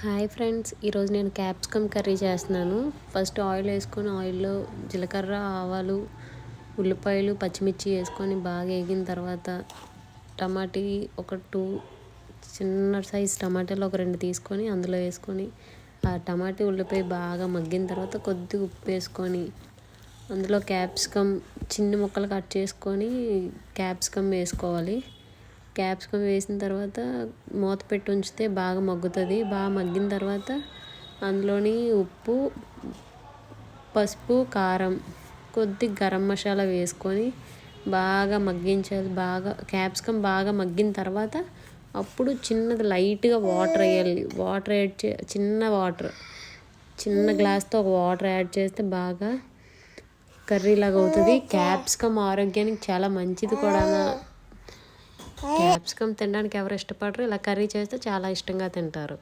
Hi friends, ఈరోజు నేను capsicum curry చేస్తున్నాను. ఫస్ట్ ఆయిల్ వేసుకొని ఆయిల్లో జీలకర్ర, ఆవాలు, ఉల్లిపాయలు, పచ్చిమిర్చి వేసుకొని బాగా వేగిన తర్వాత టమాటీ ఒక 2 చిన్న సైజ్ టమాటాలు ఒక 2 తీసుకొని అందులో వేసుకొని ఆ టమాటీ ఉల్లిపాయ బాగా మగ్గిన తర్వాత కొద్దిగా ఉప్పు వేసుకొని అందులో క్యాప్సికమ్ చిన్న ముక్కలు కట్ చేసుకొని క్యాప్సికమ్ వేసుకోవాలి. క్యాప్సికమ్ వేసిన తర్వాత మూత పెట్టి ఉంచితే బాగా మగ్గుతుంది. బాగా మగ్గిన తర్వాత అందులోని ఉప్పు, పసుపు, కారం, కొద్ది గరం మసాలా వేసుకొని బాగా మగ్గించాలి. బాగా క్యాప్సికమ్ బాగా మగ్గిన తర్వాత అప్పుడు చిన్నది లైట్గా వాటర్ వేయాలి. వాటర్ యాడ్ చిన్న గ్లాస్తో ఒక వాటర్ యాడ్ చేస్తే బాగా కర్రీ లాగా అవుతుంది. క్యాప్సికమ్ ఆరోగ్యానికి చాలా మంచిది కూడా. క్యాప్సికమ్ తినడానికి ఎవరు ఇష్టపడరు, ఇలా కర్రీ చేస్తే చాలా ఇష్టంగా తింటారు.